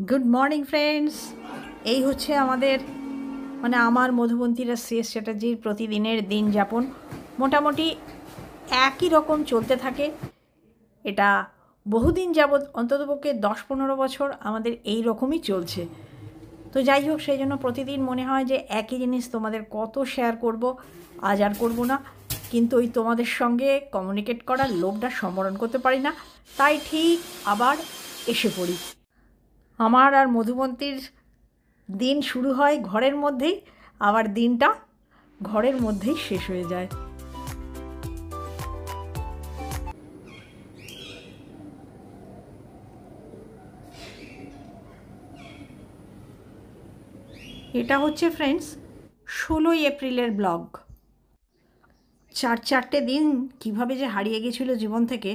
Good morning friends. এই হচ্ছে আমাদের আমার মধুবন্তীরা সিএস চ্যাটার্জির প্রতিদিনের দিন যাপন। মোটামুটি একই রকম চলতে থাকে। এটা বহুদিন যাবৎ, অন্ততপক্ষে 10-15 বছর আমাদের এই রকমই চলছে। তো যাই হোক, সেই জন্য প্রতিদিন মনে হয় যে একই জিনিস তোমাদের কত শেয়ার করব, আজ আর করবো না। কিন্তু ওই তোমাদের সঙ্গে কমিউনিকেট করার লোভটা সম্বরণ করতে পারি না, তাই ঠিক আবার এসে পড়ি। আমার আর মধুবন্তীর দিন শুরু হয় ঘরের মধ্যেই, আবার দিনটা ঘরের মধ্যেই শেষ হয়ে যায়। এটা হচ্ছে ফ্রেন্ডস 16ই এপ্রিলের ব্লগ। চারটে দিন কিভাবে যে হারিয়ে গেছিলো জীবন থেকে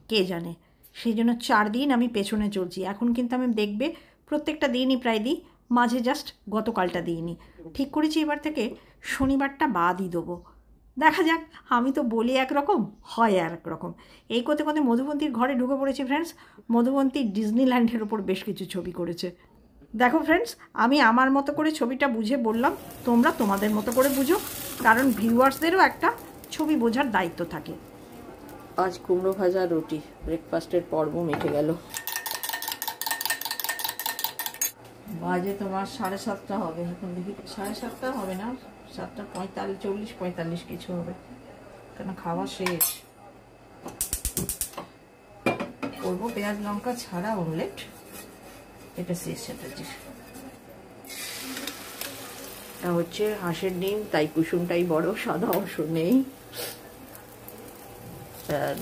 কে জানে। সেই জন্য 4 দিন আমি পেছনে চলছি। এখন কিন্তু আমি দেখবে প্রত্যেকটা দিনই প্রায় দিই, মাঝে জাস্ট গতকালটা দিইনি। ঠিক করেছি এবার থেকে শনিবারটা বাদই দেবো। দেখা যাক, আমি তো বলি একরকম, হয় আর এক রকম। এই করতে করতে মধুবন্তীর ঘরে ঢুকে পড়েছি ফ্রেন্ডস। মধুবন্তী ডিজনিল্যান্ডের ওপর বেশ কিছু ছবি করেছে। দেখো ফ্রেন্ডস, আমি আমার মতো করে ছবিটা বুঝে বললাম, তোমরা তোমাদের মতো করে বুঝো, কারণ ভিউয়ার্সদেরও একটা ছবি বোঝার দায়িত্ব থাকে। আজ কুমড়ো ভাজা রুটি, ব্রেকফাস্টের পর্ব মিটে গেল। বাজে তোমার 7:30 হবে। এখন দেখি 7:30 হবে না, 7:45, 40-45 কিছু হবে, কেন খাওয়া শেষ। করবো পেঁয়াজ লঙ্কা ছাড়া অমলেট। এটা শেষ চ্যাটার্জির। এটা হচ্ছে হাঁসের ডিম, তাই কুসুমটাই বড়, সাদা অংশ নেই।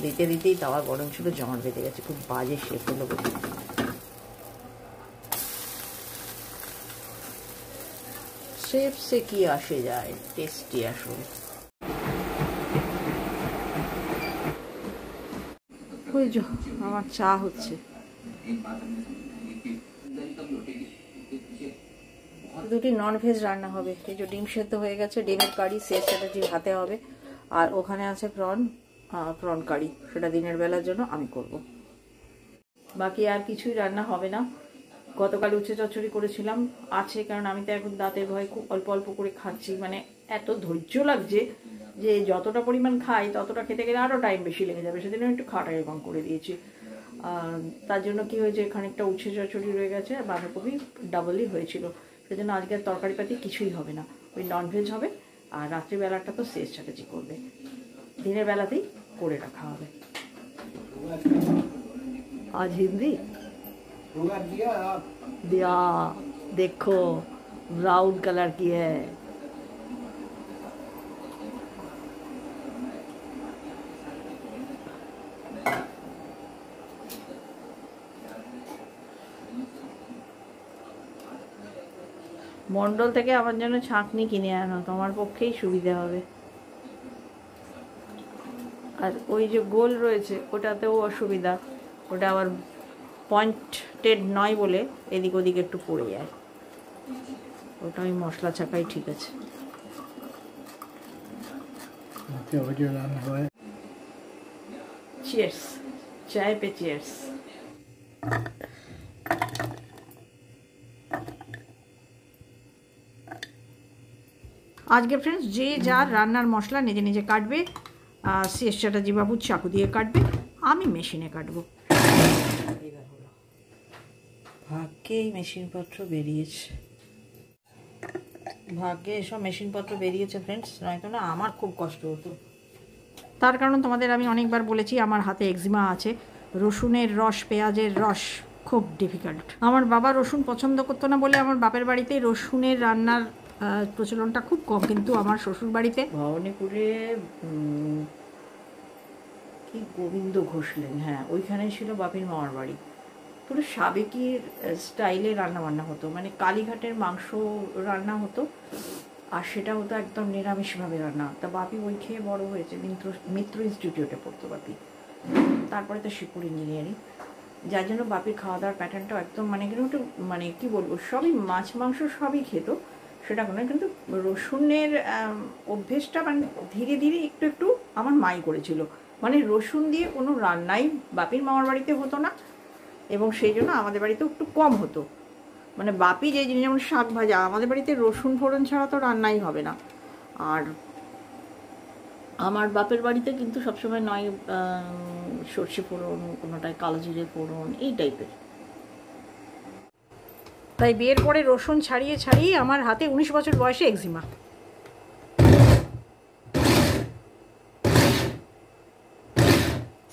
দিতে দিতেই তাওয়া গরম ছিল, জমাট বেঁধে গেছে, খুব বাজে শেপ হলো। শেপ সে কি আসে যায়, টেস্টি আসলে। ওই যে আমার চা হচ্ছে। দুটি ননভেজ রান্না হবে। এই যে ডিম সেদ্ধ হয়ে গেছে, ডিমের কারি শেষ চ্যাটার্জির হাতে হবে। আর ওখানে আছে প্রন কারি, সেটা দিনের বেলার জন্য আমি করব। বাকি আর কিছুই রান্না হবে না। গতকাল উচ্ছে চচ্চড়ি করেছিলাম, আছে, কারণ আমি তো এখন দাঁতের ভয় খুব অল্প অল্প করে খাচ্ছি। এত ধৈর্য লাগছে যে যতটা পরিমাণ খাই ততটা খেতে গেলে আরও টাইম বেশি লেগে যাবে। সেদিন একটু খাটাই কম করে দিয়েছি। তার জন্য কি হয়েছে, খানিকটা উচ্ছে চচ্চড়ি রয়ে গেছে, আর বাঁধাকপি ডাবলই হয়েছিল। সেজন্য আজকের তরকারিপাতি কিছুই হবে না, ওই ননভেজ হবে। আর রাত্রিবেলাটা তো শেষ চ্যাটার্জি করবে, দিনের বেলাতেই করে রাখা হবে। आज हिंदी दिया, देखो ब्राउन कलर की है। মন্ডল থেকে আমার জন্য ছাঁকনি কিনে আনো, তোমার পক্ষেই সুবিধা হবে। আর ওই যে গোল রয়েছে ওটাতেও অসুবিধা, ওটা আবার পয়েন্টেড নয় বলে এদিক ওদিক একটু পড়ে যায়। ওটা ওই মশলা ছাকাই ঠিক আছে। চিয়ার্স, চায় পে চিয়ার্স। আজকে ফ্রেন্ডস যে যার রান্নার মশলা নিজে নিজে কাটবে। সিএস চ্যাটার্জি বাবু চাকু দিয়ে কাটবে, আমি মেশিনে কাটবো। ভাগ্যেই মেশিনপত্র বেরিয়েছে, ভাগ্যে এসব মেশিনপত্র বেরিয়েছে ফ্রেন্ডস, নয়তো না আমার খুব কষ্ট হতো। তার কারণ তোমাদের আমি অনেকবার বলেছি, আমার হাতে এক্সিমা আছে। রসুনের রস, পেঁয়াজের রস খুব ডিফিকাল্ট। আমার বাবা রসুন পছন্দ করতো না বলে আমার বাপের বাড়িতে রসুনের রান্নার প্রচলনটা খুব কম, কিন্তু আমার শ্বশুর বাড়িতে ভবানীপুরে কি গোবিন্দ ঘোষলেন, হ্যাঁ, ওইখানেই ছিল বাপির মামার বাড়ি। পুরো সাবেকির স্টাইলে রান্নাবান্না হতো, কালীঘাটের মাংস রান্না হতো, আর সেটা হতো একদম নিরামিষভাবে রান্না। তা বাপি ওই খেয়ে বড় হয়েছে, মিত্র ইনস্টিটিউটে পড়তো বাপি, তারপরে তো শিবপুর ইঞ্জিনিয়ারিং। যার জন্য বাপির খাওয়া দাওয়ার প্যাটার্নটাও একদম একটু কি বলবো, সবই মাছ মাংস সবই খেত, সেটা কোনো, কিন্তু রসুনের অভ্যেসটা ধীরে ধীরে একটু একটু আমার মাই করেছিল। রসুন দিয়ে কোনো রান্নাই বাপির মামার বাড়িতে হতো না, এবং সেই জন্য আমাদের বাড়িতেও একটু কম হতো। মানে বাপি যে জিনিস, যেমন শাক ভাজা, আমাদের বাড়িতে রসুন ফোড়ন ছাড়া তো রান্নাই হবে না। আর আমার বাপের বাড়িতে কিন্তু সবসময় নয় সর্ষে ফোড়ন, কোনোটায় কালো জিরে ফোড়ন, এই টাইপের। তাই বিয়ের পরে রসুন ছাড়িয়ে ছাড়িয়ে আমার হাতে 19 বছর বয়সে এক্সিমা।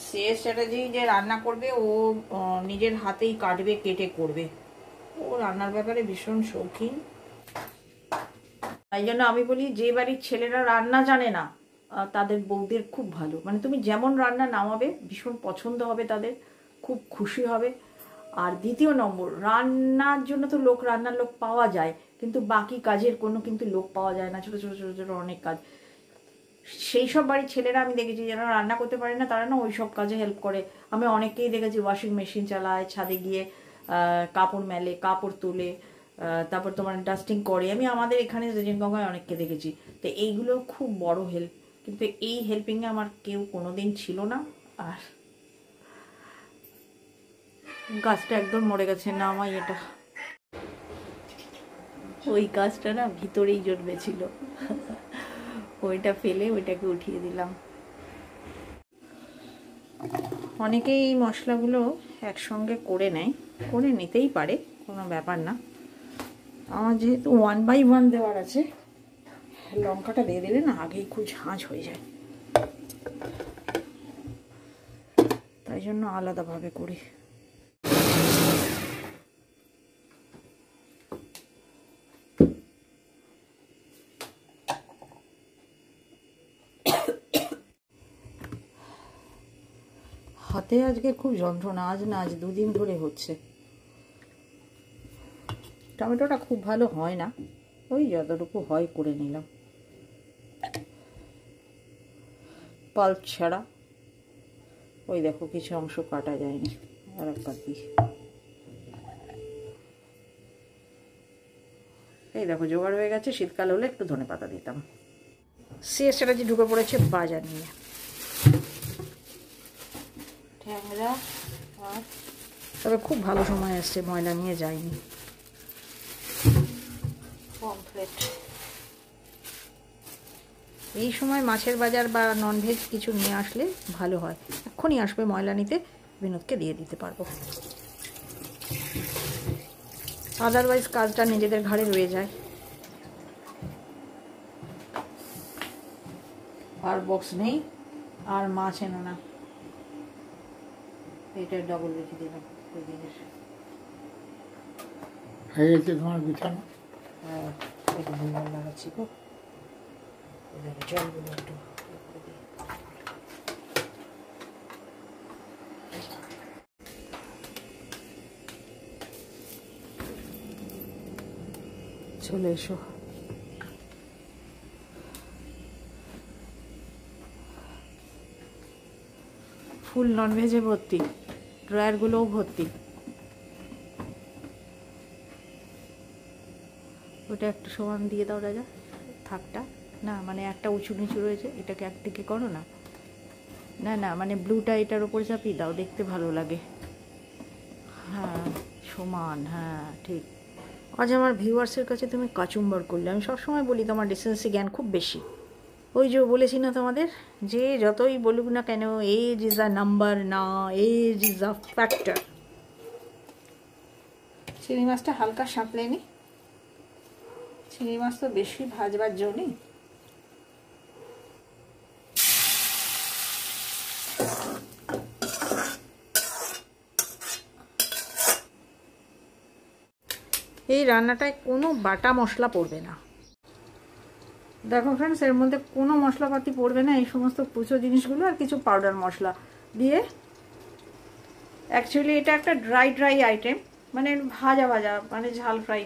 শ্রেয়স চ্যাটার্জি যে রান্না করবে, ও নিজের হাতেই কাটবে, কেটে করবে। ও রান্নার ব্যাপারে ভীষণ শৌখিন। তাই জন্য আমি বলি, যে বাড়ির ছেলেরা রান্না জানে না তাদের বউদের খুব ভালো, মানে তুমি যেমন রান্না নামাবে ভীষণ পছন্দ হবে, তাদের খুব খুশি হবে। আর দ্বিতীয় নম্বর, রান্নার জন্য তো রান্নার লোক পাওয়া যায়, কিন্তু বাকি কাজের কোনো কিন্তু লোক পাওয়া যায় না, ছোটো ছোটো ছোটো ছোটো অনেক কাজ। সেই সব বাড়ির ছেলেরা আমি দেখেছি যারা রান্না করতে পারে না, তারা না ওই সব কাজে হেল্প করে। আমি অনেককেই দেখেছি ওয়াশিং মেশিন চালায়, ছাদে গিয়ে কাপড় মেলে, কাপড় তুলে, তারপর তোমার ডাস্টিং করে। আমি আমাদের এখানে রেজিনগঙ্গায় অনেককে দেখেছি। তো এইগুলো খুব বড় হেল্প, কিন্তু এই হেল্পিংয়ে আমার কেউ কোনোদিন ছিল না। আর গাছটা একদম মরে গেছে, না আমার এটা, ওই গাছটা না ভিতরেই জন্মেছিল, ওইটা ফেলে ওইটাকে উঠিয়ে দিলাম। অনেকেই এই মশলাগুলো একসঙ্গে করে নেয়, করে নিতেই পারে, কোনো ব্যাপার না। আমার যেহেতু 1/1 দেওয়ার আছে, লঙ্কাটা দিয়ে দিলে না আগেই খুব ঝাঁঝ হয়ে যায়, তাই জন্য আলাদাভাবে করি। হাতে আজকে খুব যন্ত্রণা, আজ 2 দিন ধরে হচ্ছে। টমেটোটা খুব ভালো হয় না, ওই যতটুকু হয় করে নিলাম, পাল্প ছাড়া। ওই দেখো কিছু অংশ কাটা যায়নি, আর একবার দিই। এই দেখো জোগাড় হয়ে গেছে, শীতকাল হলে একটু ধনেপাতা দিতাম। শ্রেয়স চ্যাটার্জি ঢুকে পড়েছে বাজার নিয়ে। ট্যাংরা, আর তবে খুব ভালো সময় আসছে, ময়লা নিয়ে যায়নি। পমফ্রেট, এই সময় মাছের বাজার বা ননভেজ কিছু নিয়ে আসলে ভালো হয়, এক্ষুনি আসবে ময়লা নিতে, বিনোদকে দিয়ে দিতে পারবো। আদারওয়াইজ কাজটা নিজেদের ঘাড়ে রয়ে যায়। আর বক্স নেই, আর মাছ এনো না, এটা ডবল রেখে দিলাম ওই দিনের। হয়ে গেছে তোমার বিছানা? হ্যাঁ, একটু ভুলভাল লাগাচ্ছি গো, জলগুলো একটু চলে এসো। ফুল ননভেজে ভর্তি, ড্রয়ারগুলোও ভর্তি। ওটা একটু সমান দিয়ে দাও রাজা, থাকটা না, মানে একটা উঁচু নিচু রয়েছে, এটাকে একদিকে করো না, না না মানে ব্লুটা এটার ওপর চাপিয়ে দাও, দেখতে ভালো লাগে। হ্যাঁ সমান, হ্যাঁ ঠিক। আজ আমার ভিউয়ার্সের কাছে তুমি কাচুম্বর করলে। আমি সবসময় বলি তোমার ডিসেন্সি জ্ঞান খুব বেশি। ওই যে বলেছি না তোমাদের, যে যতই বলুক না কেন, এজ ইজ আ নাম্বার না, এজ ইজ আ ফ্যাক্টর। চিংড়ি মাছটা হালকা সাঁতলে নি, চিংড়ি মাছ তো বেশি ভাজবার জন্যই। এই রান্নাটায় কোনো বাটা মশলা পড়বে না, দেখো ফ্রেন্ডস, এর মধ্যে কোনো মশলাপাতি পড়বে না, এই সমস্ত কুচো জিনিসগুলো আর কিছু পাউডার মশলা দিয়ে। অ্যাকচুয়ালি এটা একটা ড্রাই আইটেম, মানে ভাজা ভাজা, মানে ঝাল ফ্রাই,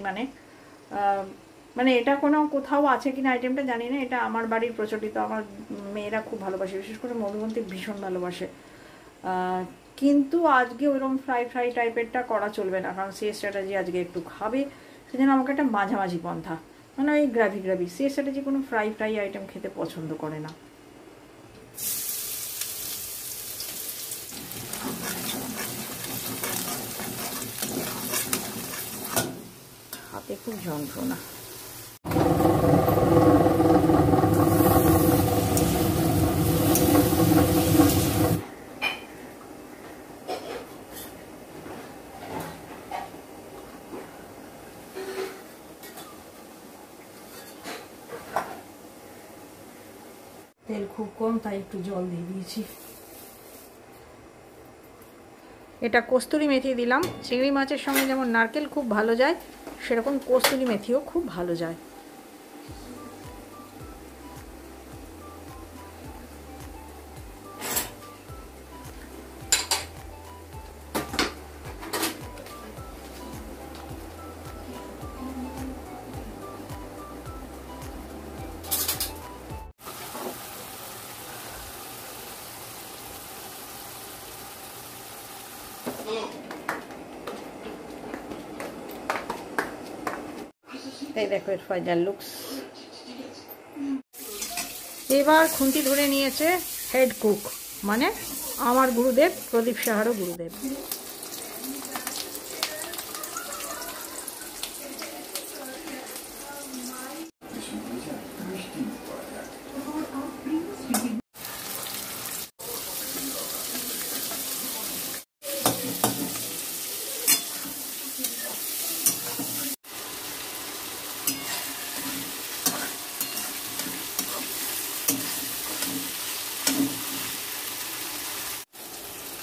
মানে এটা কোনো কোথাও আছে কিনা আইটেমটা জানি না। এটা আমার বাড়ির প্রচলিত, আমার মেয়েরা খুব ভালোবাসে, বিশেষ করে মধুবন্তী ভীষণ ভালোবাসে। কিন্তু আজকে ওইরকম ফ্রাই টাইপেরটা করা চলবে না, কারণ শ্রেয়স চ্যাটার্জি আজকে একটু খাবে, সেজন্য আমাকে একটা মাঝামাঝি পন্থা, মানে ওই গ্রাভি। শ্রেয়স চ্যাটার্জি কোনো ফ্রাই আইটেম খেতে পছন্দ করে না। হাতে খুব যন্ত্রণা। তেল খুব কম, তাই একটু জল দিয়ে দিয়েছি। এটা কস্তুরি মেথি দিলাম। চিংড়ি মাছের সঙ্গে যেমন নারকেল খুব ভালো যায়, সেরকম কস্তুরি মেথিও খুব ভালো যায়। এই দেখো এর ফাইনাল লুকস। এবার খুন্তি ধরে নিয়েছে হেড কুক, মানে আমার গুরুদেব, প্রদীপ সাহারও গুরুদেব।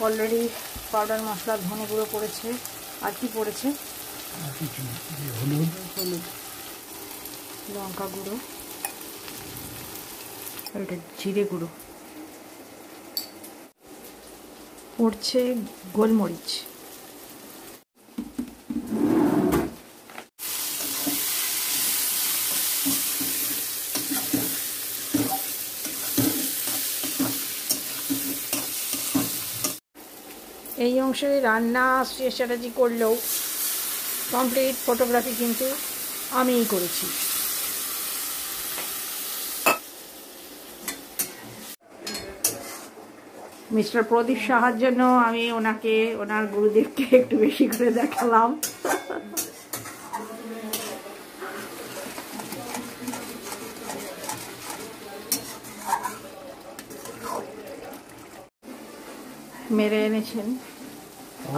অলরেডি পাউডার মশলা, ধনে গুঁড়ো পড়েছে, আর কি পড়েছে, হলুদ, লঙ্কা গুঁড়ো, এটা জিরে গুঁড়ো, পড়ছে গোলমরিচ। এই অংশে রান্না শ্রেয়স চ্যাটার্জি করলেও কমপ্লিট ফটোগ্রাফি কিন্তু আমিই করেছি। মিস্টার প্রদীপ সাহার জন্য আমি ওনাকে, ওনার গুরুদেবকে একটু বেশি করে দেখালাম। মেরে এনেছেন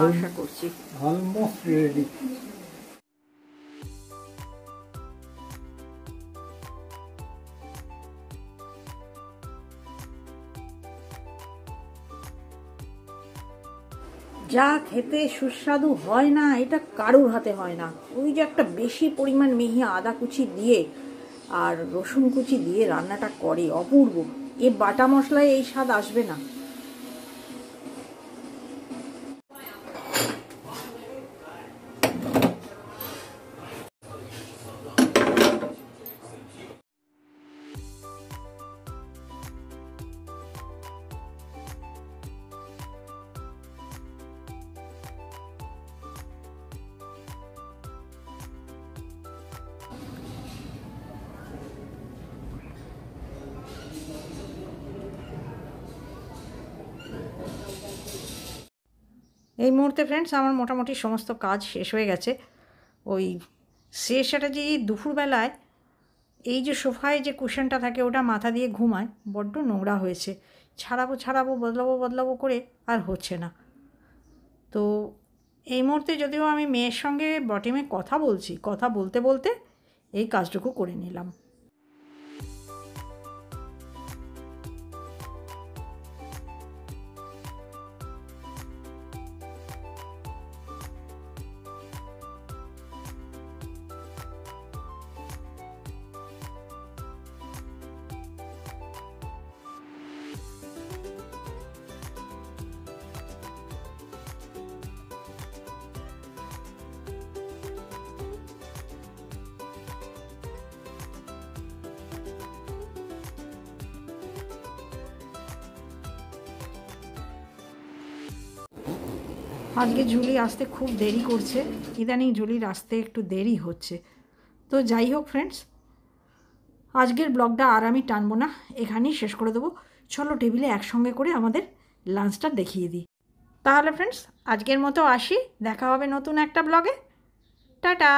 আশা করছি। Almost ready. যা খেতে সুস্বাদু হয় না, এটা কারুর হাতে হয় না। ওই যে একটা বেশি পরিমাণ মিহি আদা কুচি দিয়ে আর রসুন কুচি দিয়ে রান্নাটা করে, অপূর্ব। এ বাটা মশলায় এই স্বাদ আসবে না। এই মুহূর্তে ফ্রেন্ডস আমার মোটামুটি সমস্ত কাজ শেষ হয়ে গেছে। ওই শ্রেয়স চ্যাটার্জি দুপুরবেলায় এই যে সোফায় যে কুশনটা থাকে ওটা মাথা দিয়ে ঘুমায়, বড্ড নোংরা হয়েছে, ছাড়াবো বদলাবো করে আর হচ্ছে না। তো এই মুহূর্তে যদিও আমি মেয়ের সঙ্গে বটেমে কথা বলছি, কথা বলতে বলতে এই কাজটুকু করে নিলাম। আজকে জুলি আসতে খুব দেরি করছে, ইদানিং জুলির আসতে একটু দেরি হচ্ছে। তো যাই হোক ফ্রেন্ডস, আজকের ব্লগটা আর আমি টানবো না, এখানেই শেষ করে দেবো। চলো টেবিলে একসঙ্গে করে আমাদের লাঞ্চটা দেখিয়ে দিই। তাহলে ফ্রেন্ডস আজকের মতো আসি, দেখা হবে নতুন একটা ব্লগে। টাটা।